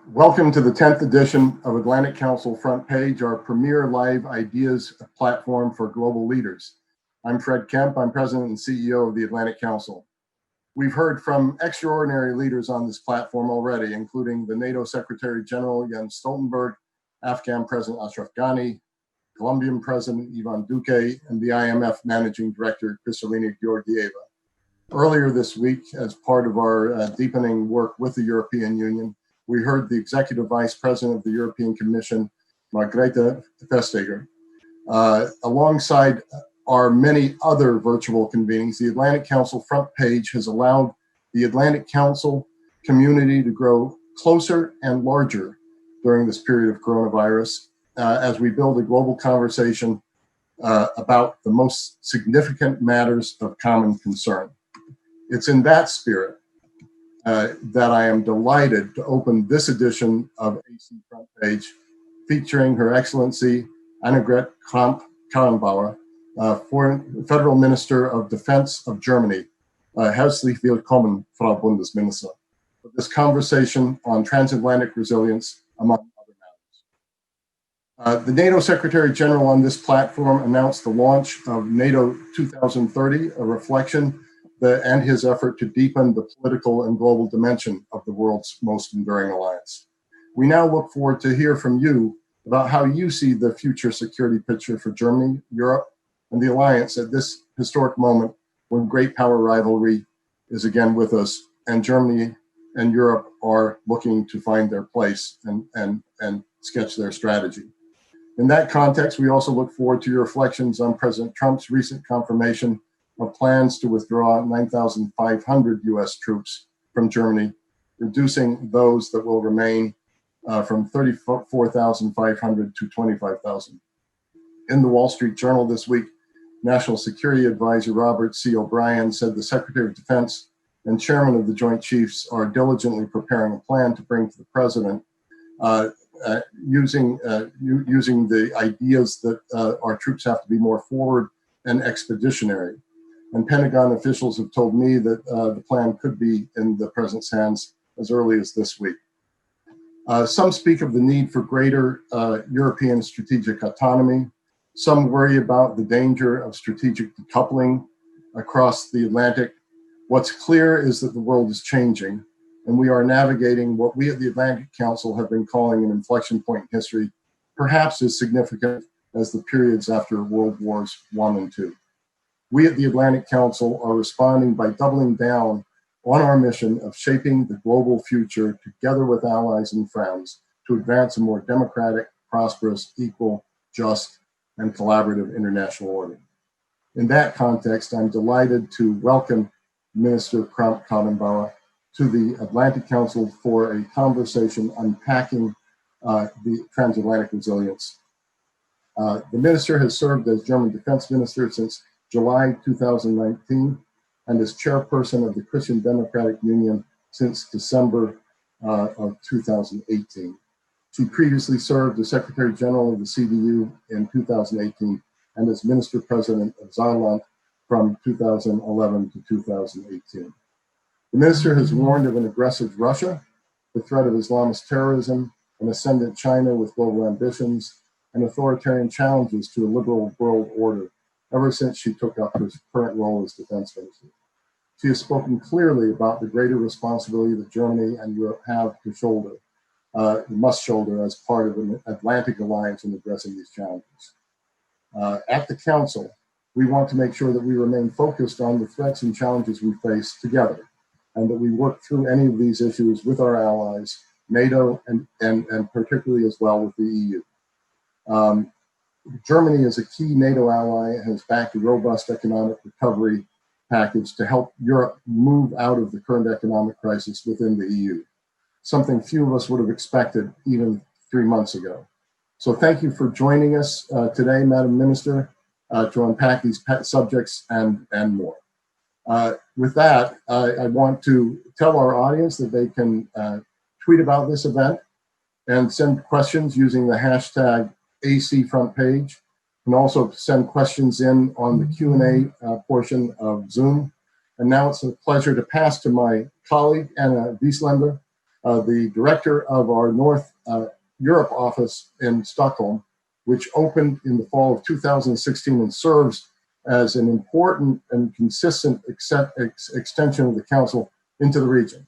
Welcome to the 10th edition of Atlantic Council Front Page, our premier live ideas platform for global leaders. I'm Fred Kemp. I'm President and CEO of the Atlantic Council. We've heard from extraordinary leaders on this platform already, including the NATO Secretary General Jens Stoltenberg, Afghan President Ashraf Ghani, Colombian President Ivan Duque, and the IMF Managing Director Kristalina Georgieva. Earlier this week, as part of our deepening work with the European Union, we heard the Executive Vice President of the European Commission, Margrethe Vestager. Alongside our many other virtual convenings, the Atlantic Council Front Page has allowed the Atlantic Council community to grow closer and larger during this period of coronavirus as we build a global conversation about the most significant matters of common concern. It's in that spirit that I am delighted to open this edition of AC Front Page, featuring Her Excellency Annegret Kramp-Karrenbauer, Federal Minister of Defense of Germany. Herzlich willkommen, Frau Bundesminister, for this conversation on transatlantic resilience, among other matters. The NATO Secretary General on this platform announced the launch of NATO 2030, a reflection and his effort to deepen the political and global dimension of the world's most enduring alliance. We now look forward to hear from you about how you see the future security picture for Germany, Europe, and the alliance at this historic moment when great power rivalry is again with us, and Germany and Europe are looking to find their place and sketch their strategy. In that context, we also look forward to your reflections on President Trump's recent confirmation of plans to withdraw 9,500 US troops from Germany, reducing those that will remain from 34,500 to 25,000. In the Wall Street Journal this week, National Security Advisor Robert C. O'Brien said the Secretary of Defense and Chairman of the Joint Chiefs are diligently preparing a plan to bring to the President using the ideas that our troops have to be more forward and expeditionary. And Pentagon officials have told me that the plan could be in the President's hands as early as this week. Some speak of the need for greater European strategic autonomy. Some worry about the danger of strategic decoupling across the Atlantic. What's clear is that the world is changing, and we are navigating what we at the Atlantic Council have been calling an inflection point in history, perhaps as significant as the periods after World Wars I and II. We at the Atlantic Council are responding by doubling down on our mission of shaping the global future together with allies and friends to advance a more democratic, prosperous, equal, just, and collaborative international order. In that context, I'm delighted to welcome Minister Kramp-Karrenbauer to the Atlantic Council for a conversation unpacking the transatlantic resilience. The minister has served as German Defense Minister since July 2019, and as chairperson of the Christian Democratic Union since December of 2018. She previously served as Secretary General of the CDU in 2018 and as Minister President of Saarland from 2011 to 2018. The minister has warned of an aggressive Russia, the threat of Islamist terrorism, an ascendant China with global ambitions, and authoritarian challenges to a liberal world order ever since she took up her current role as defense minister. She has spoken clearly about the greater responsibility that Germany and Europe have to shoulder, must shoulder as part of an Atlantic alliance in addressing these challenges. At the Council, we want to make sure that we remain focused on the threats and challenges we face together, and that we work through any of these issues with our allies, NATO, and particularly as well with the EU. Germany, as a key NATO ally, has backed a robust economic recovery package to help Europe move out of the current economic crisis within the EU, something few of us would have expected even 3 months ago. So thank you for joining us today, Madam Minister, to unpack these subjects and more. With that, I want to tell our audience that they can tweet about this event and send questions using the hashtag AC Front Page. You can also send questions in on the Q&A portion of Zoom. And now it's a pleasure to pass to my colleague, Anna Wiesländer, the director of our North Europe office in Stockholm, which opened in the fall of 2016 and serves as an important and consistent extension of the Council into the region.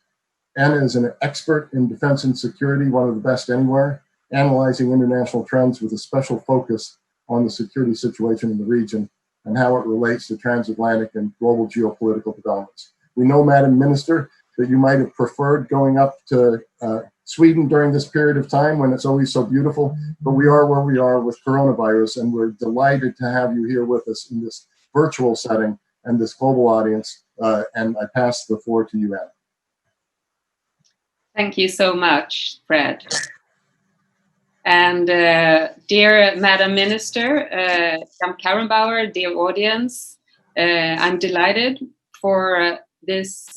Anna is an expert in defense and security, one of the best anywhere, analyzing international trends with a special focus on the security situation in the region and how it relates to transatlantic and global geopolitical developments. We know, Madam Minister, that you might have preferred going up to Sweden during this period of time when it's always so beautiful, but we are where we are with coronavirus, and we're delighted to have you here with us in this virtual setting and this global audience. And I pass the floor to you, Anna. Thank you so much, Fred. And dear Madam Minister, Kramp-Karrenbauer, dear audience, I'm delighted for this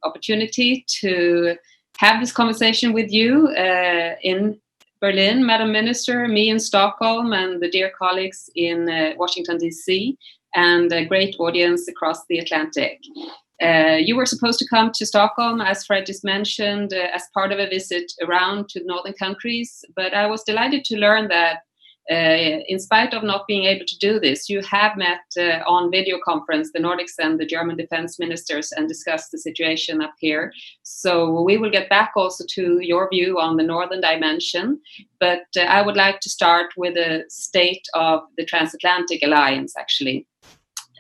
opportunity to have this conversation with you in Berlin, Madam Minister, me in Stockholm, and the dear colleagues in Washington, D.C., and a great audience across the Atlantic. You were supposed to come to Stockholm, as Fred just mentioned, as part of a visit around to northern countries, but I was delighted to learn that in spite of not being able to do this, you have met on video conference the Nordics and the German defense ministers and discussed the situation up here. So we will get back also to your view on the northern dimension, but I would like to start with the state of the transatlantic alliance, actually.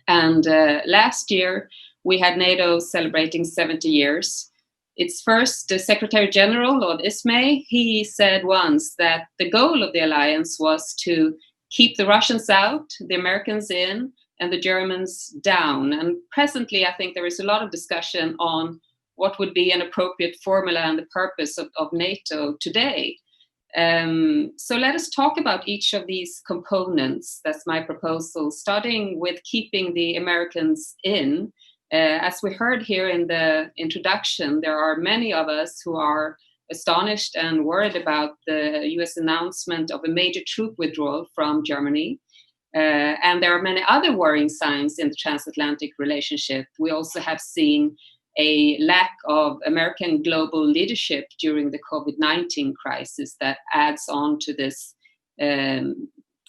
And last year, we had NATO celebrating 70 years. Its first Secretary General, Lord Ismay, he said once that the goal of the alliance was to keep the Russians out, the Americans in, and the Germans down. And presently, I think there is a lot of discussion on what would be an appropriate formula and the purpose of NATO today. So let us talk about each of these components. That's my proposal, starting with keeping the Americans in. As we heard here in the introduction, there are many of us who are astonished and worried about the US announcement of a major troop withdrawal from Germany. And there are many other worrying signs in the transatlantic relationship. We also have seen a lack of American global leadership during the COVID-19 crisis that adds on to this,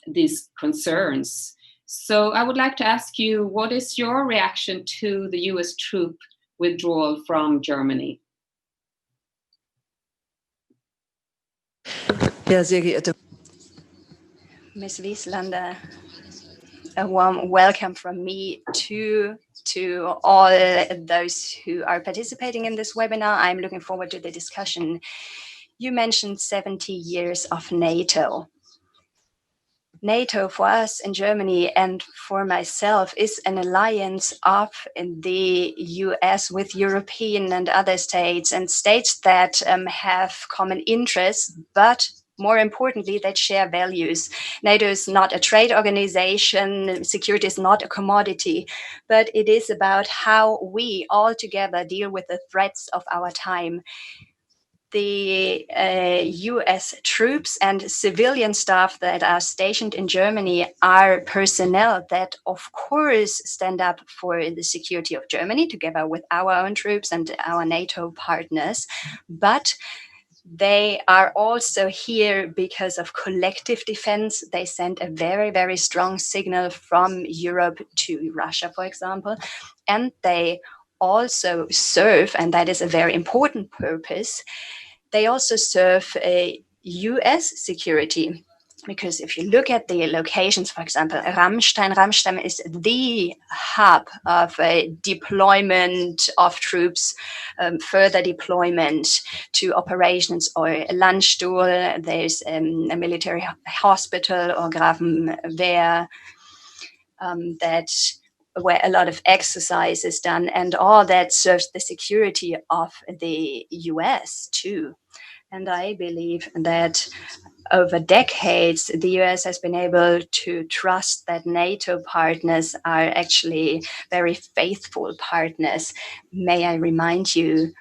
these concerns. So I would like to ask you, what is your reaction to the US troop withdrawal from Germany? Ja, sehr geehrte Ms. Wieslander, a warm welcome from me to all those who are participating in this webinar. I'm looking forward to the discussion. You mentioned 70 years of NATO. NATO for us in Germany and for myself is an alliance of the US with European and other states, and states that have common interests, but more importantly, that share values. NATO is not a trade organization, security is not a commodity, but it is about how we all together deal with the threats of our time. The US troops and civilian staff that are stationed in Germany are personnel that, of course, stand up for the security of Germany together with our own troops and our NATO partners. But they are also here because of collective defense. They send a very, very strong signal from Europe to Russia, for example. And they also serve, and that is a very important purpose, they also serve a US security. Because if you look at the locations, for example, Ramstein is the hub of a deployment of troops, further deployment to operations, or Landstuhl, there's a military hospital, or Grafenwehr, that where a lot of exercise is done, and all that serves the security of the US too. And I believe that over decades, the US has been able to trust that NATO partners are actually very faithful partners. May I remind you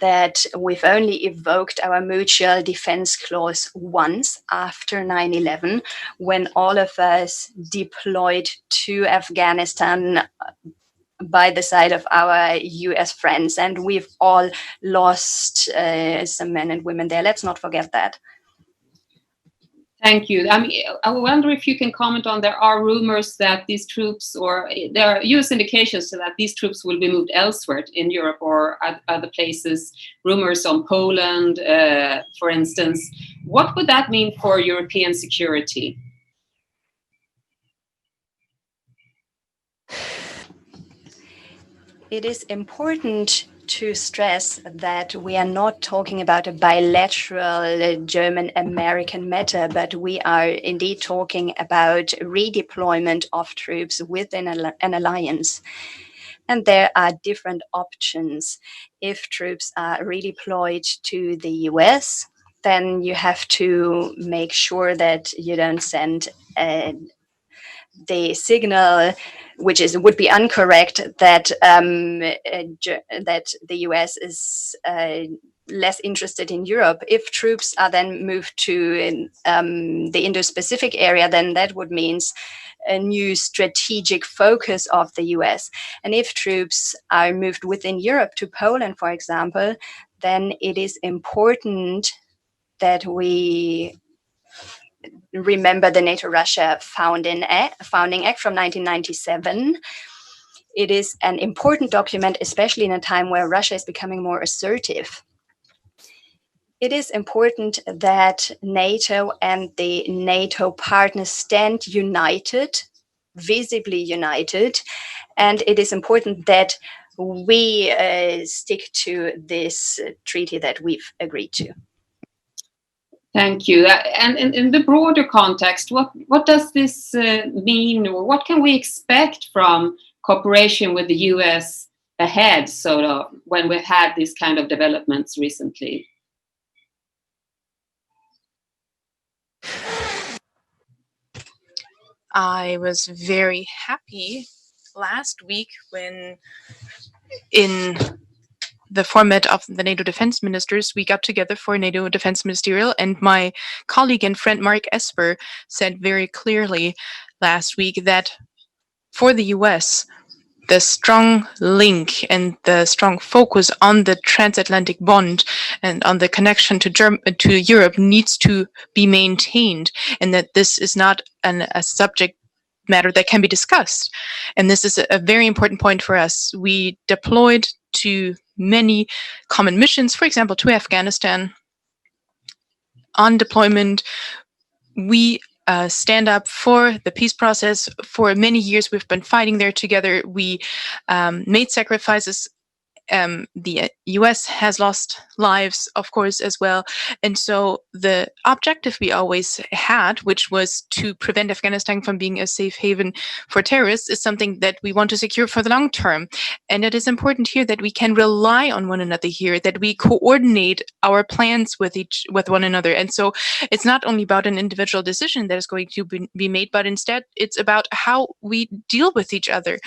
that we've only evoked our mutual defense clause once after 9/11, when all of us deployed to Afghanistan by the side of our US friends. And we've all lost some men and women there. Let's not forget that. Thank you. I mean, I wonder if you can comment on, there are rumors that these troops, or there are US indications that these troops will be moved elsewhere in Europe or other places, rumors on Poland, for instance. What would that mean for European security? It is important to stress that we are not talking about a bilateral German-American matter, but we are indeed talking about redeployment of troops within an alliance. And there are different options. If troops are redeployed to the US, then you have to make sure that you don't send the signal, which would be incorrect, that that the US is less interested in Europe. If troops are then moved to the Indo-Pacific area, then that would mean a new strategic focus of the US. And if troops are moved within Europe to Poland, for example, then it is important that we remember the NATO-Russia Founding Act from 1997. It is an important document, especially in a time where Russia is becoming more assertive. It is important that NATO and the NATO partners stand united, visibly united, and it is important that we stick to this treaty that we've agreed to. Thank you. And in the broader context, what does this mean, or what can we expect from cooperation with the US ahead, sort of, when we've had these kind of developments recently? I was very happy last week when, in the format of the NATO defense ministers, we got together for NATO defense ministerial, and my colleague and friend Mark Esper said very clearly last week that for the US, the strong link and the strong focus on the transatlantic bond and on the connection to Europe needs to be maintained, and that this is not a subject matter that can be discussed. And this is a very important point for us. We deployed to many common missions, for example, to Afghanistan. On deployment, we stand up for the peace process. For many years, we've been fighting there together. We made sacrifices. The US has lost lives, of course, as well. And so the objective we always had, which was to prevent Afghanistan from being a safe haven for terrorists, is something that we want to secure for the long term. And it is important here that we can rely on one another here, that we coordinate our plans with one another. And so it's not only about an individual decision that is going to be made, but instead it's about how we deal with each other,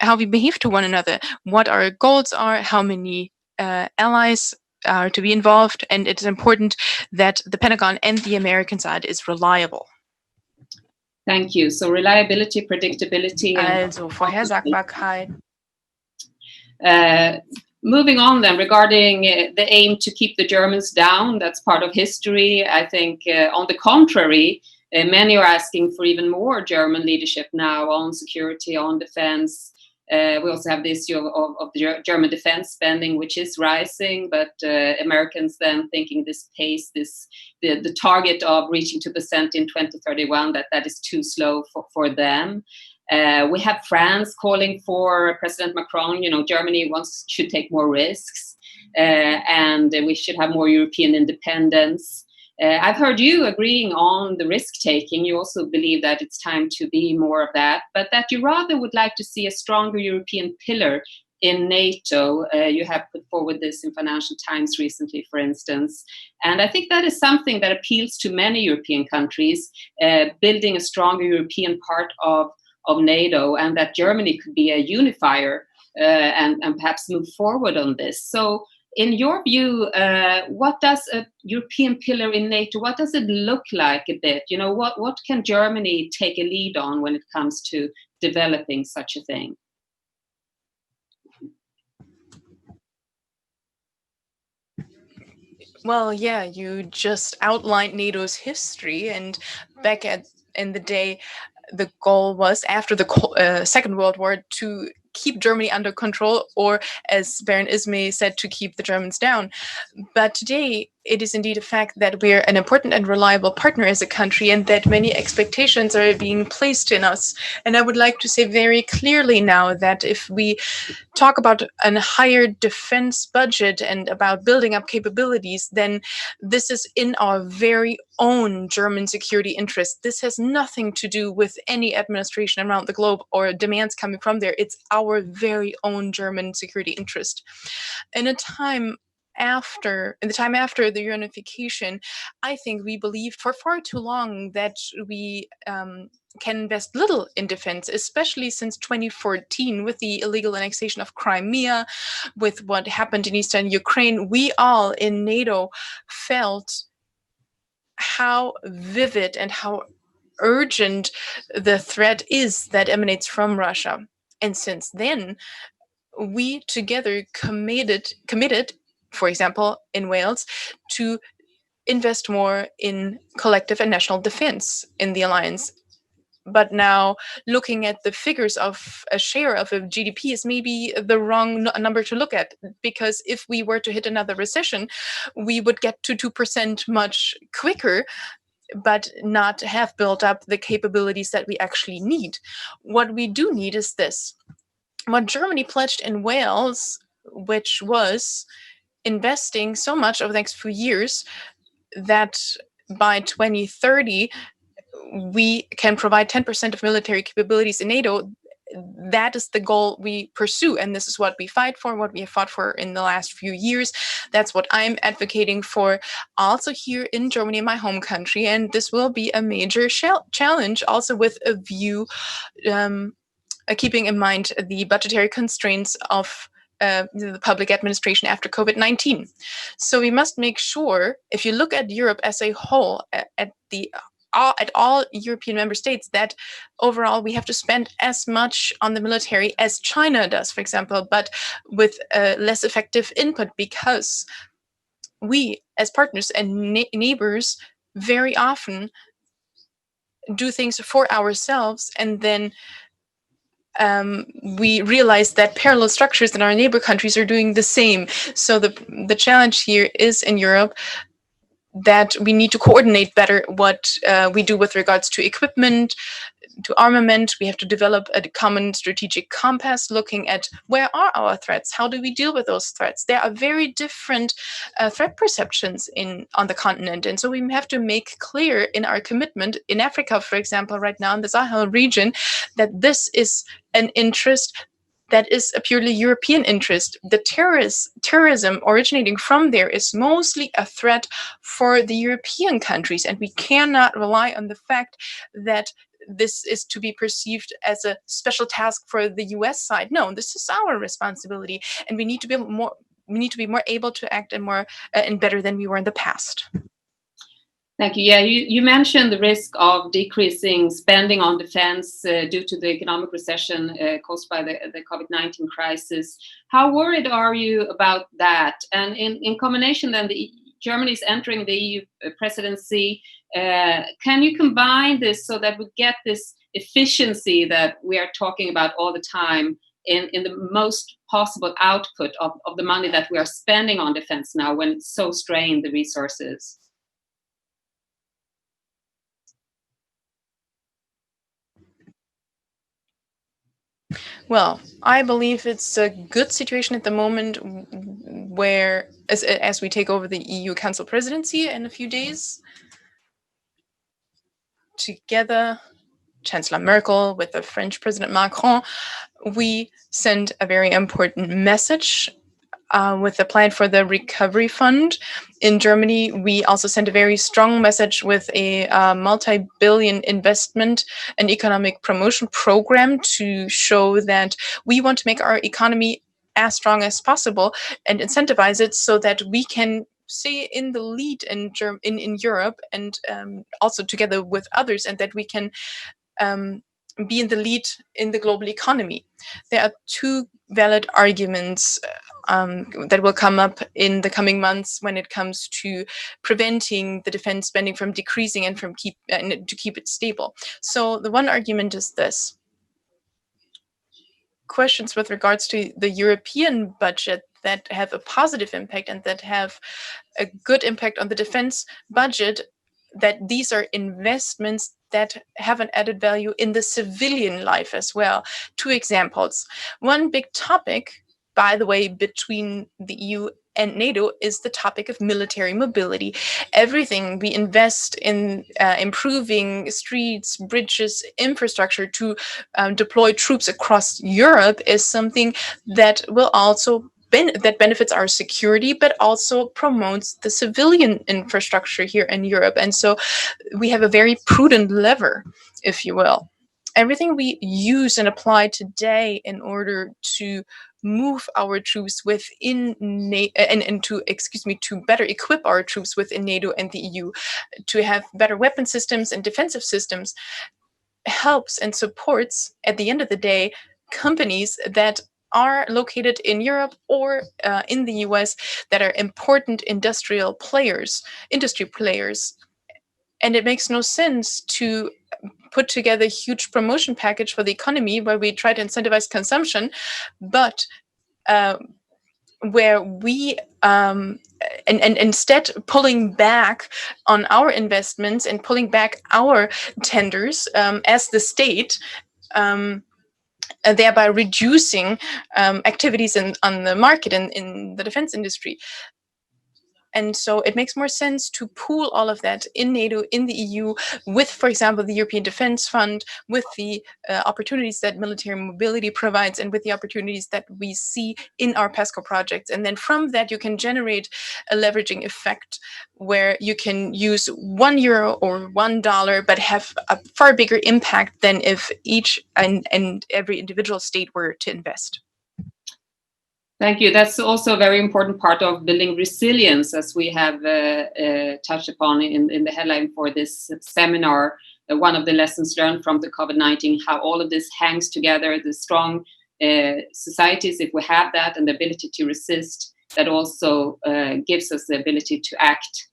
how we behave to one another, what our goals are, how many allies are to be involved, and it's important that the Pentagon and the American side is reliable. Thank you. So reliability, predictability. Also Vorhersagbarkeit. Moving on then, regarding the aim to keep the Germans down, that's part of history. I think on the contrary, many are asking for even more German leadership now on security, on defense. We also have the issue of the German defense spending, which is rising, but Americans then thinking this pace, the target of reaching 2% in 2031, that is too slow for them. We have France calling for President Macron, Germany should take more risks, and we should have more European independence. I've heard you agreeing on the risk-taking. You also believe that it's time to be more of that, but that you rather would like to see a stronger European pillar in NATO. You have put forward this in Financial Times recently, for instance. And I think that is something that appeals to many European countries, building a stronger European part of NATO, and that Germany could be a unifier and perhaps move forward on this. So, in your view, what does a European pillar in NATO, what does it look like a bit? What can Germany take a lead on when it comes to developing such a thing? Well, yeah, you just outlined NATO's history, and back in the day, the goal was after the Second World War to keep Germany under control, or as Baron Ismay said, to keep the Germans down. But today, it is indeed a fact that we're an important and reliable partner as a country, and that many expectations are being placed in us. And I would like to say very clearly now that if we talk about a higher defense budget and about building up capabilities, then this is in our very own German security interest. This has nothing to do with any administration around the globe or demands coming from there. It's our very own German security interest. In a time in the time after the reunification, I think we believed for far too long that we can invest little in defense, especially since 2014 with the illegal annexation of Crimea, with what happened in eastern Ukraine. We all in NATO felt how vivid and how urgent the threat is that emanates from Russia. And since then, we together committed, for example, in Wales, to invest more in collective and national defense in the alliance. But now, looking at the figures of a share of a GDP is maybe the wrong number to look at, because if we were to hit another recession, we would get to 2% much quicker, but not have built up the capabilities that we actually need. What we do need is this. What Germany pledged in Wales, which was investing so much over the next few years that by 2030, we can provide 10% of military capabilities in NATO. That is the goal we pursue, and this is what we fight for, what we have fought for in the last few years. That's what I'm advocating for also here in Germany, my home country, and this will be a major challenge, also with a view keeping in mind the budgetary constraints of the public administration after COVID-19. So we must make sure, if you look at Europe as a whole, at all European member states, that overall we have to spend as much on the military as China does, for example, but with less effective input, because we as partners and neighbors very often do things for ourselves, and then we realize that parallel structures in our neighbor countries are doing the same. So the challenge here is in Europe that we need to coordinate better what we do with regards to equipment, to armament. We have to develop a common strategic compass, looking at where are our threats, how do we deal with those threats. There are very different threat perceptions on the continent, and so we have to make clear in our commitment in Africa, for example, right now in the Sahel region, that this is an interest that is a purely European interest. The terrorism originating from there is mostly a threat for the European countries, and we cannot rely on the fact that this is to be perceived as a special task for the US side. No, this is our responsibility, and we need to be more able to act and better than we were in the past. Thank you. Yeah, you mentioned the risk of decreasing spending on defense due to the economic recession caused by the COVID-19 crisis. How worried are you about that? And in combination, then Germany is entering the EU presidency. Can you combine this so that we get this efficiency that we are talking about all the time in the most possible output of the money that we are spending on defense now, when it's so strained, the resources? Well, I believe it's a good situation at the moment, where as we take over the EU Council presidency in a few days, together, Chancellor Merkel with the French President Macron, we send a very important message with the plan for the recovery fund. In Germany, we also sent a very strong message with a multi-billion investment and economic promotion program to show that we want to make our economy as strong as possible and incentivize it so that we can stay in the lead in Europe, and also together with others, and that we can be in the lead in the global economy. There are two valid arguments that will come up in the coming months when it comes to preventing the defense spending from decreasing and to keep it stable. So the one argument is this. Questions with regards to the European budget that have a positive impact and that have a good impact on the defense budget, that these are investments that have an added value in the civilian life as well. Two examples. One big topic, by the way, between the EU and NATO is the topic of military mobility. Everything we invest in improving streets, bridges, infrastructure to deploy troops across Europe is something that will also that benefits our security, but also promotes the civilian infrastructure here in Europe. And so we have a very prudent lever, if you will. Everything we use and apply today in order to move our troops within to better equip our troops within NATO and the EU, to have better weapon systems and defensive systems, helps and supports, at the end of the day, companies that are located in Europe or in the US that are important industry players. And it makes no sense to put together a huge promotion package for the economy where we try to incentivize consumption, but where we and instead pulling back on our investments and pulling back our tenders as the state, thereby reducing activities on the market and in the defense industry. And so it makes more sense to pool all of that in NATO, in the EU, with, for example, the European Defense Fund, with the opportunities that military mobility provides, and with the opportunities that we see in our PESCO projects. And then from that, you can generate a leveraging effect where you can use €1 or $1, but have a far bigger impact than if each and every individual state were to invest. Thank you. That's also a very important part of building resilience, as we have touched upon in the headline for this seminar. One of the lessons learned from the COVID-19, how all of this hangs together, the strong societies, if we have that, and the ability to resist, that also gives us the ability to act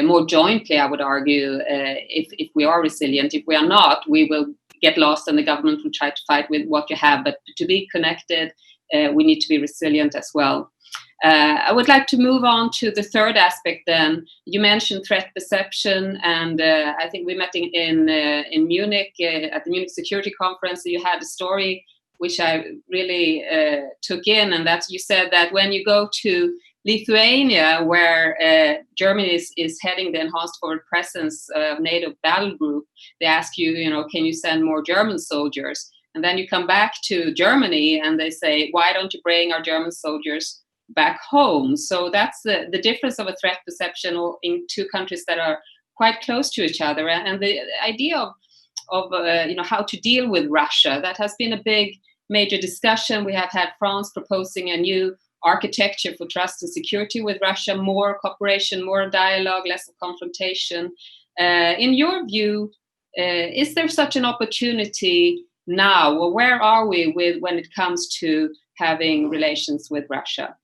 more jointly, I would argue, if we are resilient. If we are not, we will get lost and the government will try to fight with what you have. But to be connected, we need to be resilient as well. I would like to move on to the third aspect then. You mentioned threat perception, and I think we met in Munich at the Munich Security Conference. You had a story which I really took in, and that's, you said that when you go to Lithuania, where Germany is heading the enhanced forward presence of NATO battle group, they ask you, can you send more German soldiers? And then you come back to Germany and they say, why don't you bring our German soldiers back home? So that's the difference of a threat perception in two countries that are quite close to each other. And the idea of how to deal with Russia, that has been a big major discussion. We have had France proposing a new architecture for trust and security with Russia, more cooperation, more dialogue, less confrontation. In your view, is there such an opportunity now, or where are we when it comes to having relations with Russia?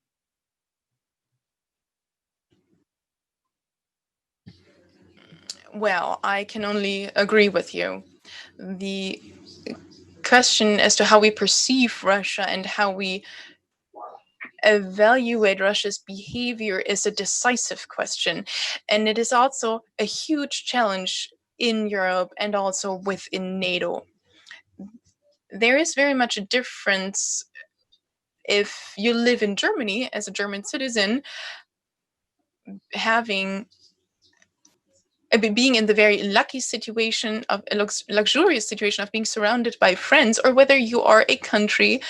Well, I can only agree with you. The question as to how we perceive Russia and how we evaluate Russia's behavior is a decisive question. And it is also a huge challenge in Europe and also within NATO. There is very much a difference if you live in Germany as a German citizen, being in the very lucky situation of a luxurious situation of being surrounded by friends, or whether you are a country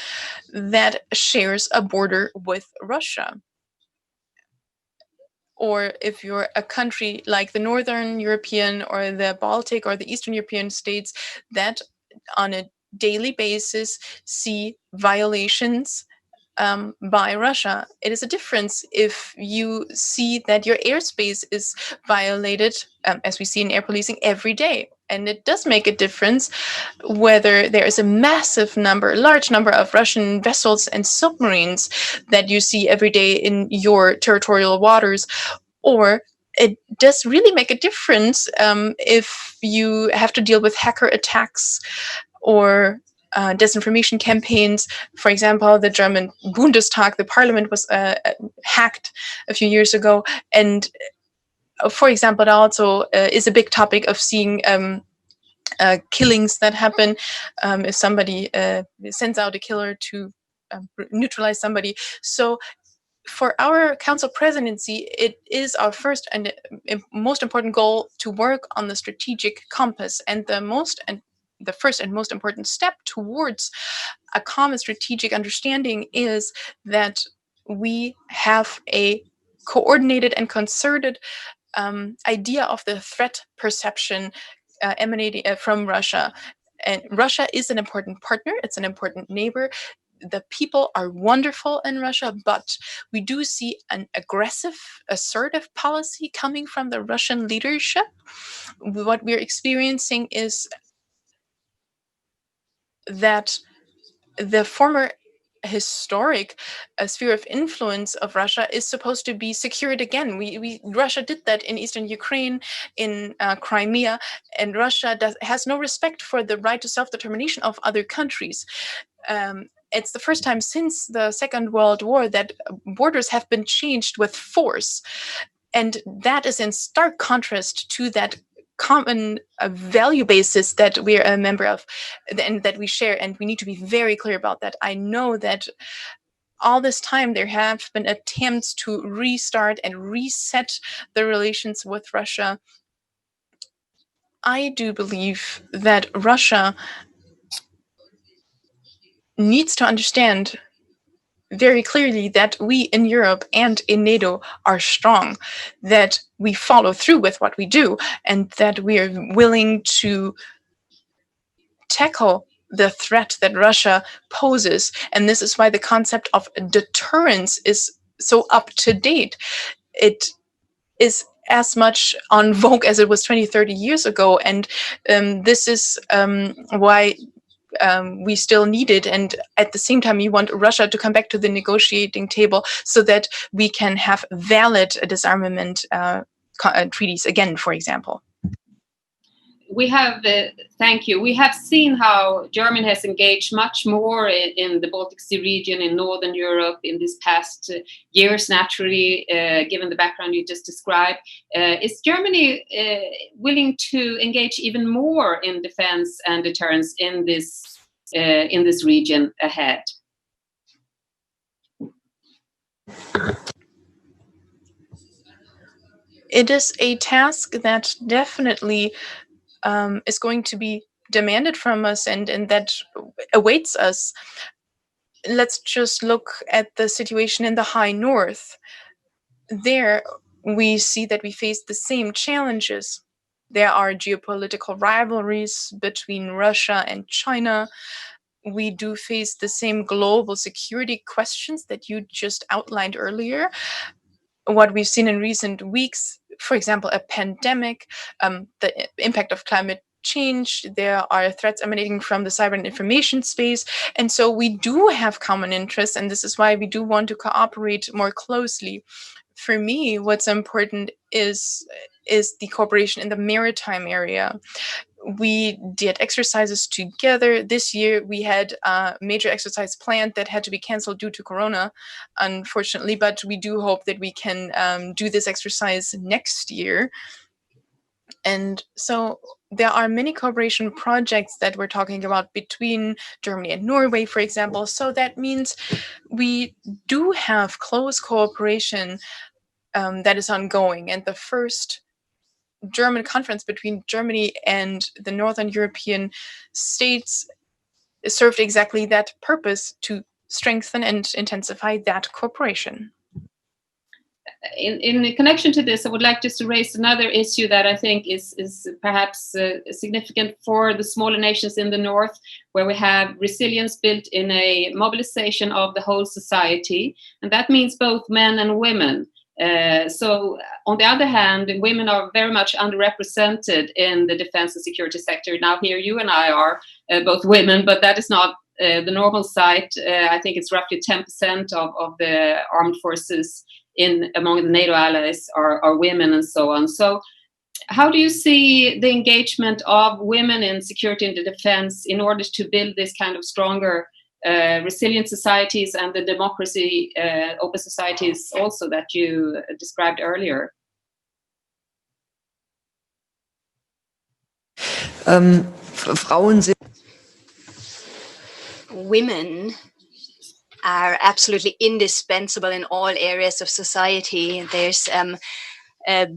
that shares a border with Russia. Or if you're a country like the Northern European or the Baltic or the Eastern European states that on a daily basis see violations by Russia. It is a difference if you see that your airspace is violated, as we see in air policing every day. And it does make a difference whether there is a large number of Russian vessels and submarines that you see every day in your territorial waters, or it does really make a difference if you have to deal with hacker attacks or disinformation campaigns. For example, the German Bundestag, the parliament, was hacked a few years ago. And for example, it also is a big topic of seeing killings that happen if somebody sends out a killer to neutralize somebody. So for our council presidency, it is our first and most important goal to work on the strategic compass, and the first and most important step towards a common strategic understanding is that we have a coordinated and concerted idea of the threat perception emanating from Russia. And Russia is an important partner, it's an important neighbor. The people are wonderful in Russia, but we do see an aggressive, assertive policy coming from the Russian leadership. What we're experiencing is that the former historic sphere of influence of Russia is supposed to be secured again. Russia did that in eastern Ukraine, in Crimea, and Russia has no respect for the right to self-determination of other countries. It's the first time since the Second World War that borders have been changed with force. And that is in stark contrast to that common value basis that we're a member of and that we share. And we need to be very clear about that. I know that all this time there have been attempts to restart and reset the relations with Russia. I do believe that Russia needs to understand very clearly that we in Europe and in NATO are strong, that we follow through with what we do, and that we are willing to tackle the threat that Russia poses. And this is why the concept of deterrence is so up to date. It is as much on vogue as it was 20, 30 years ago. And this is why we still need it. And at the same time, we want Russia to come back to the negotiating table so that we can have valid disarmament treaties again, for example. We have, thank you. We have seen how Germany has engaged much more in the Baltic Sea region, in Northern Europe in these past years, naturally, given the background you just described. Is Germany willing to engage even more in defense and deterrence in this region ahead? It is a task that definitely is going to be demanded from us and that awaits us. Let's just look at the situation in the high north. There we see that we face the same challenges. There are geopolitical rivalries between Russia and China. We do face the same global security questions that you just outlined earlier. What we've seen in recent weeks, for example, a pandemic, the impact of climate change, there are threats emanating from the cyber and information space. And so we do have common interests, and this is why we do want to cooperate more closely. For me, what's important is the cooperation in the maritime area. We did exercises together. This year, we had a major exercise planned that had to be canceled due to Corona, unfortunately, but we do hope that we can do this exercise next year. And so there are many cooperation projects that we're talking about between Germany and Norway, for example. So that means we do have close cooperation that is ongoing. And the first German conference between Germany and the Northern European states served exactly that purpose, to strengthen and intensify that cooperation. in connection to this, I would like just to raise another issue that I think is perhaps significant for the smaller nations in the north, where we have resilience built in a mobilization of the whole society, and that means both men and women. So on the other hand, women are very much underrepresented in the defense and security sector. Now here you and I are both women, but that is not the normal site. I think it's roughly 10% of the armed forces among the NATO allies are women and so on. So how do you see the engagement of women in security and the defense in order to build this kind of stronger resilient societies and the democracy open societies also that you described earlier? Women are absolutely indispensable in all areas of society. There's a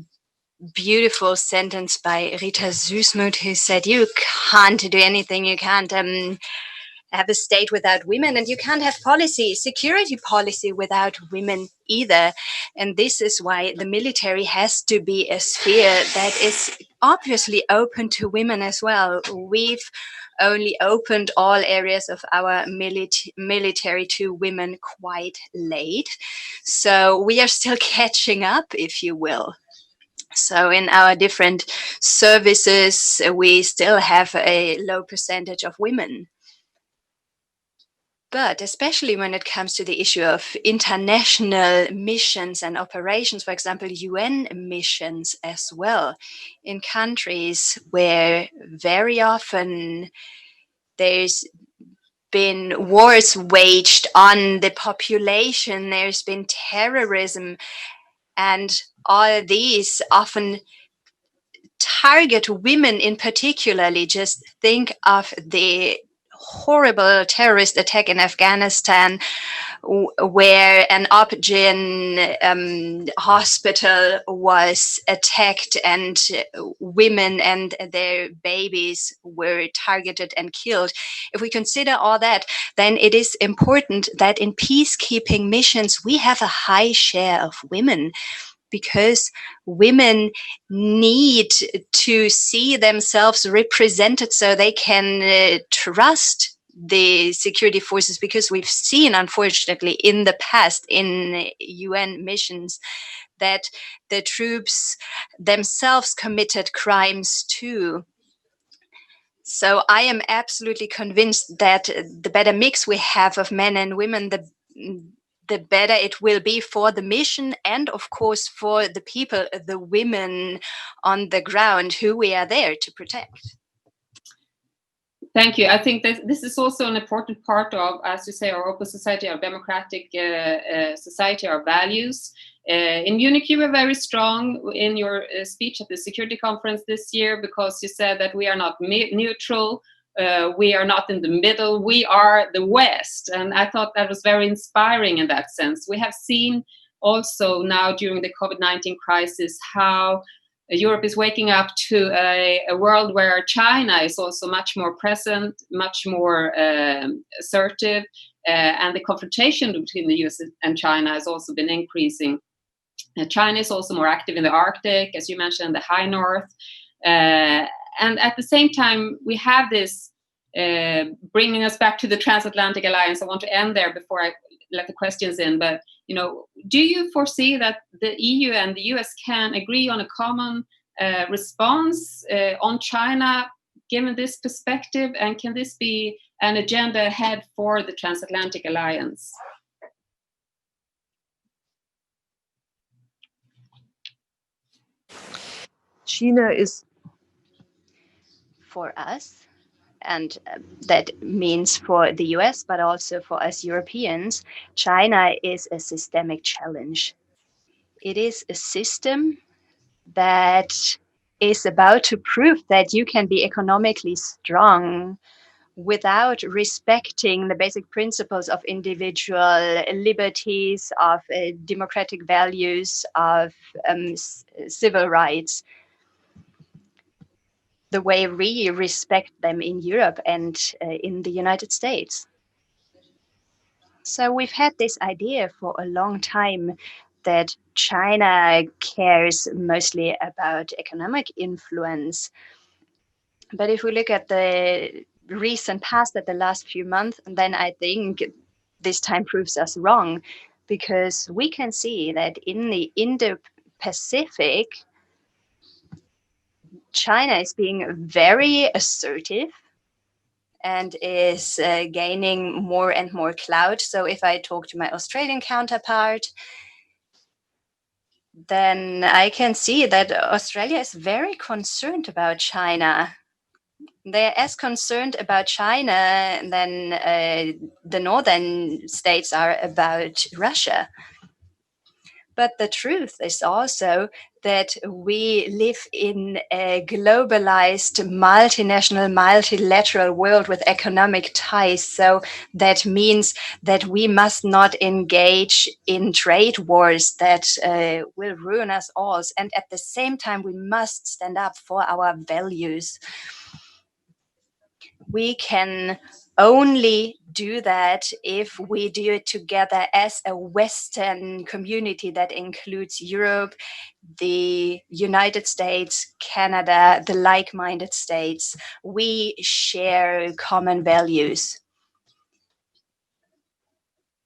beautiful sentence by Rita Süssmuth who said, "You can't do anything, you can't have a state without women, and you can't have security policy without women either." And this is why the military has to be a sphere that is obviously open to women as well. We've only opened all areas of our military to women quite late. So we are still catching up, if you will. So in our different services, we still have a low percentage of women. But especially when it comes to the issue of international missions and operations, for example, UN missions as well, in countries where very often there's been wars waged on the population, there's been terrorism, and all these often target women in particularly. Just think of the horrible terrorist attack in Afghanistan, where an Opgen hospital was attacked and women and their babies were targeted and killed. If we consider all that, then it is important that in peacekeeping missions we have a high share of women, because women need to see themselves represented so they can trust the security forces, because we've seen, unfortunately, in the past in UN missions that the troops themselves committed crimes too. So I am absolutely convinced that the better mix we have of men and women, the better it will be for the mission and, of course, for the people, the women on the ground who we are there to protect. Thank you. I think that this is also an important part of, as you say, our open society, our democratic society, our values. In Munich, you were very strong in your speech at the security conference this year, because you said that we are not neutral, we are not in the middle, we are the West. And I thought that was very inspiring in that sense. We have seen also now during the COVID-19 crisis how Europe is waking up to a world where China is also much more present, much more assertive, and the confrontation between the US and China has also been increasing. China is also more active in the Arctic, as you mentioned, the high north. And at the same time, we have this bringing us back to the transatlantic alliance. I want to end there before I let the questions in. But, do you foresee that the EU and the US can agree on a common response on China, given this perspective? And can this be an agenda ahead for the transatlantic alliance? China is, for us, and that means for the US, but also for us Europeans, China is a systemic challenge. It is a system that is about to prove that you can be economically strong without respecting the basic principles of individual liberties, of democratic values, of civil rights, the way we respect them in Europe and in the United States. So we've had this idea for a long time that China cares mostly about economic influence. But if we look at the recent past, at the last few months, then I think this time proves us wrong, because we can see that in the Indo-Pacific, China is being very assertive and is gaining more and more clout. So if I talk to my Australian counterpart, then I can see that Australia is very concerned about China. They're as concerned about China than the northern states are about Russia. But the truth is also that we live in a globalized, multinational, multilateral world with economic ties. So that means that we must not engage in trade wars that will ruin us all. And at the same time, we must stand up for our values. We can only do that if we do it together as a Western community that includes Europe, the United States, Canada, the like-minded states. We share common values.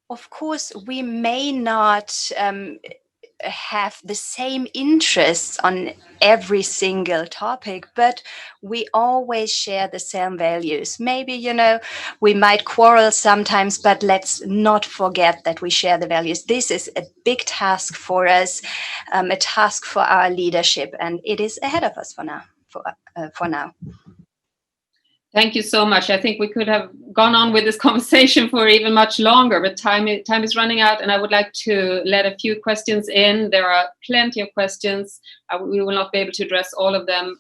Of course, we may not have the same interests on every single topic, but we always share the same values. Maybe, we might quarrel sometimes, but let's not forget that we share the values. This is a big task for us, a task for our leadership, and it is ahead of us for now. Thank you so much. I think we could have gone on with this conversation for even much longer, but time is running out, and I would like to let a few questions in. There are plenty of questions. We will not be able to address all of them.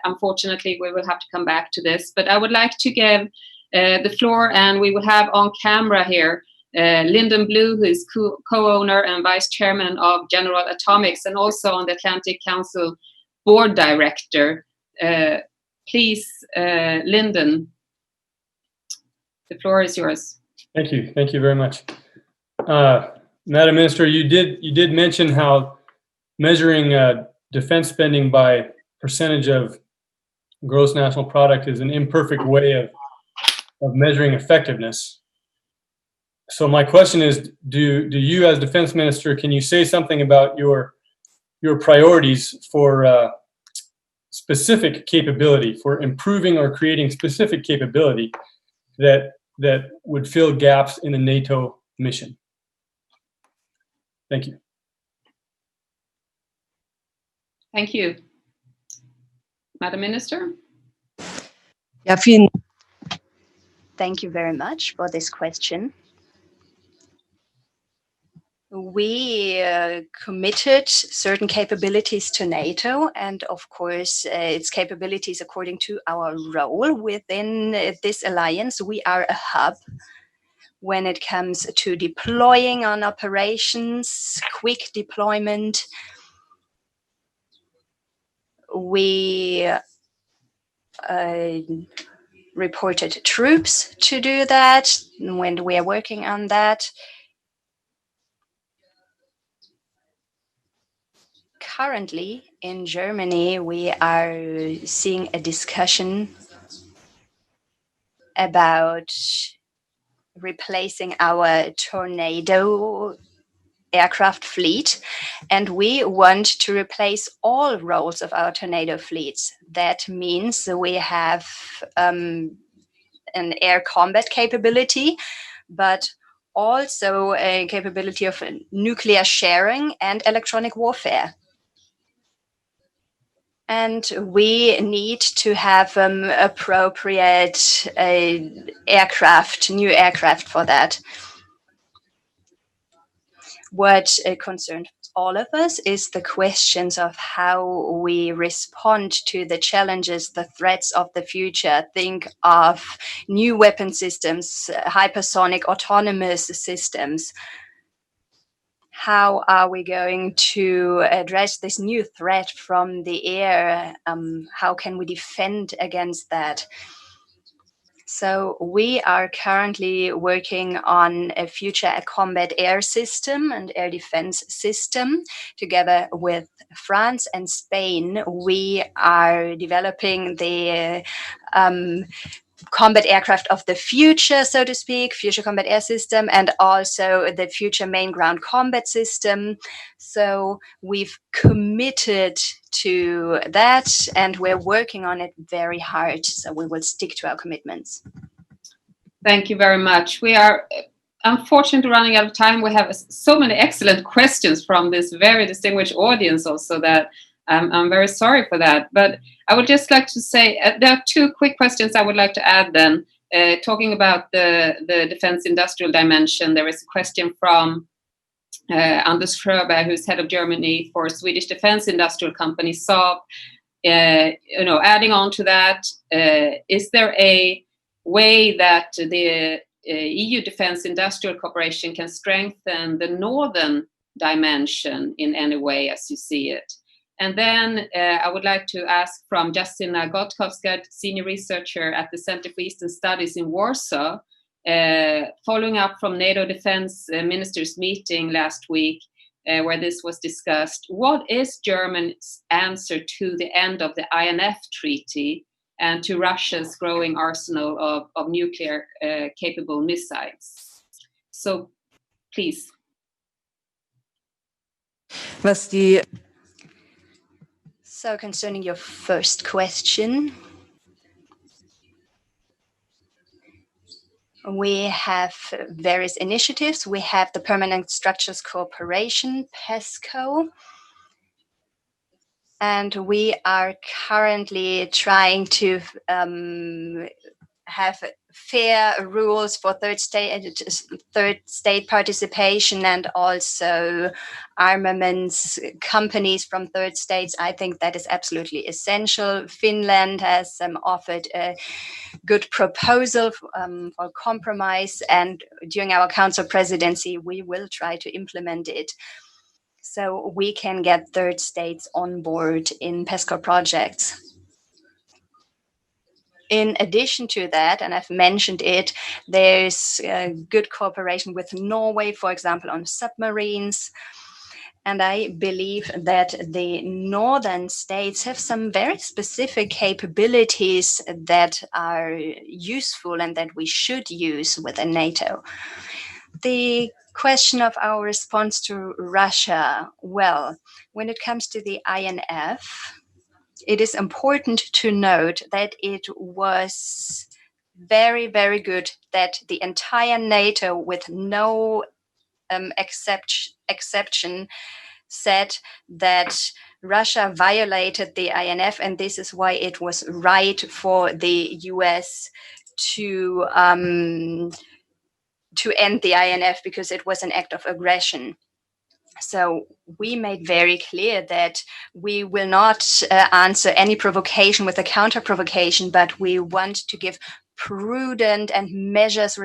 Unfortunately, we will have to come back to this, but I would like to give the floor, and we will have on camera here Lyndon Blue, who is co-owner and vice chairman of General Atomics, and also on the Atlantic Council board director. Please, Lyndon, the floor is yours. Thank you. Thank you very much. Madam Minister, you did mention how measuring defense spending by percentage of gross national product is an imperfect way of measuring effectiveness. So my question is, do you as defense minister, can you say something about your priorities for specific capability, for improving or creating specific capability that would fill gaps in a NATO mission? Thank you. Thank you. Madam Minister? Thank you very much for this question. We committed certain capabilities to NATO, and of course, its capabilities according to our role within this alliance. We are a hub when it comes to deploying on operations, quick deployment. We reported troops to do that when we are working on that. Currently, in Germany, we are seeing a discussion about replacing our Tornado aircraft fleet, and we want to replace all roles of our Tornado fleets. That means we have an air combat capability, but also a capability of nuclear sharing and electronic warfare. And we need to have appropriate new aircraft for that. What concerns all of us is the questions of how we respond to the challenges, the threats of the future. Think of new weapon systems, hypersonic autonomous systems. How are we going to address this new threat from the air? How can we defend against that? So we are currently working on a future combat air system and air defense system. Together with France and Spain, we are developing the combat aircraft of the future, so to speak, future combat air system, and also the future main ground combat system. So we've committed to that and we're working on it very hard. So we will stick to our commitments. Thank you very much. We are unfortunately running out of time. We have so many excellent questions from this very distinguished audience also that I'm very sorry for that. But I would just like to say there are two quick questions I would like to add then. Talking about the defense industrial dimension, there is a question from Anders Fröberg, who's head of Germany for Swedish defense industrial company Saab. Adding on to that, is there a way that the EU defense industrial cooperation can strengthen the northern dimension in any way as you see it? And then I would like to ask from Justina Gotkowska, senior researcher at the Center for Eastern Studies in Warsaw, following up from NATO defense ministers meeting last week, where this was discussed. What is Germany's answer to the end of the INF treaty and to Russia's growing arsenal of nuclear capable missiles? So, please. So concerning your first question, we have various initiatives. We have the Permanent Structures Cooperation, PESCO, and we are currently trying to have fair rules for third state participation and also armaments companies from third states. I think that is absolutely essential. Finland has offered a good proposal for compromise, and during our council presidency, we will try to implement it so we can get third states on board in PESCO projects. In addition to that, and I've mentioned it, there's good cooperation with Norway, for example, on submarines. And I believe that the northern states have some very specific capabilities that are useful and that we should use within NATO. The question of our response to Russia, well, when it comes to the INF, it is important to note that it was very, very good that the entire NATO, with no exception, said that Russia violated the INF, and this is why it was right for the US to end the INF, because it was an act of aggression. So we made very clear that we will not answer any provocation with a counter-provocation, but we want to give prudent and measured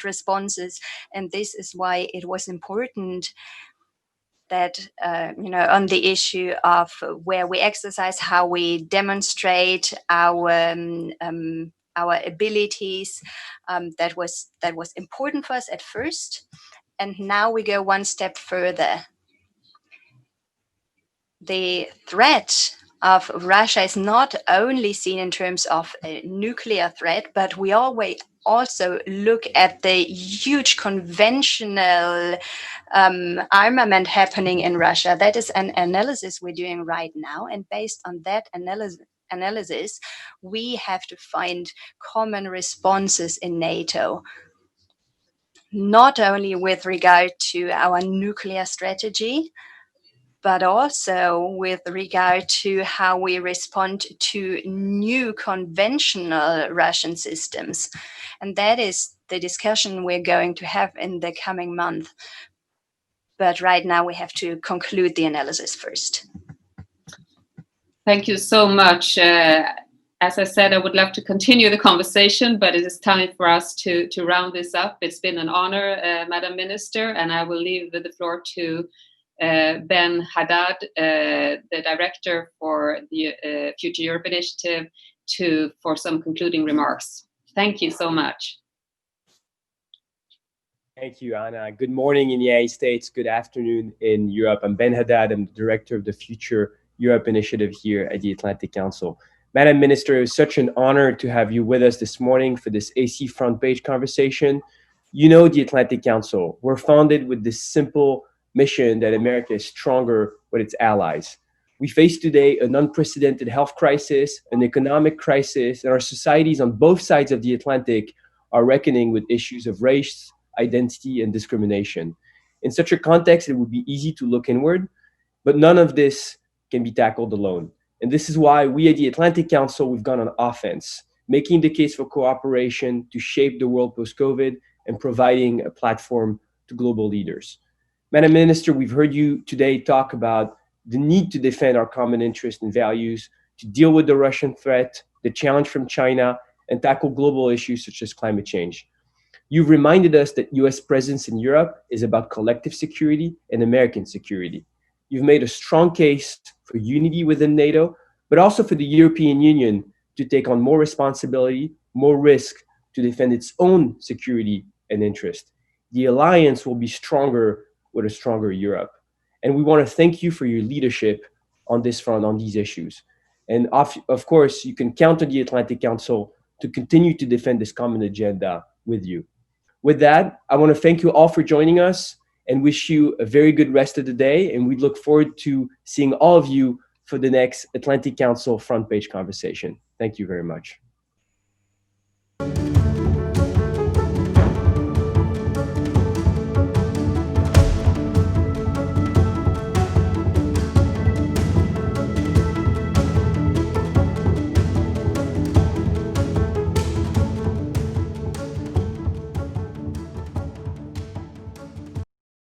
responses. And this is why it was important that, on the issue of where we exercise, how we demonstrate our abilities, that was important for us at first. And now we go one step further. The threat of Russia is not only seen in terms of a nuclear threat, but we always also look at the huge conventional armament happening in Russia. That is an analysis we're doing right now. And based on that analysis, we have to find common responses in NATO, not only with regard to our nuclear strategy, but also with regard to how we respond to new conventional Russian systems. And that is the discussion we're going to have in the coming month. But right now we have to conclude the analysis first. Thank you so much. As I said, I would love to continue the conversation, but it is time for us to round this up. It's been an honor, Madam Minister, and I will leave the floor to Ben Haddad, the Director for the Future Europe Initiative, for some concluding remarks. Thank you so much. Thank you, Anna. Good morning in the United States. Good afternoon in Europe. I'm Ben Haddad. I'm the director of the Future Europe Initiative here at the Atlantic Council. Madam Minister, it was such an honor to have you with us this morning for this AC front page conversation. You know the Atlantic Council. We're founded with this simple mission that America is stronger with its allies. We face today an unprecedented health crisis, an economic crisis, and our societies on both sides of the Atlantic are reckoning with issues of race, identity, and discrimination. In such a context, it would be easy to look inward, but none of this can be tackled alone. And this is why we at the Atlantic Council, we've gone on offense, making the case for cooperation to shape the world post-COVID and providing a platform to global leaders. Madam Minister, we've heard you today talk about the need to defend our common interests and values, to deal with the Russian threat, the challenge from China, and tackle global issues such as climate change. You've reminded us that US presence in Europe is about collective security and American security. You've made a strong case for unity within NATO, but also for the European Union to take on more responsibility, more risk to defend its own security and interest. The alliance will be stronger with a stronger Europe. And we want to thank you for your leadership on this front, on these issues. And of course, you can count on the Atlantic Council to continue to defend this common agenda with you. With that, I want to thank you all for joining us and wish you a very good rest of the day. And we look forward to seeing all of you for the next Atlantic Council front page conversation. Thank you very much.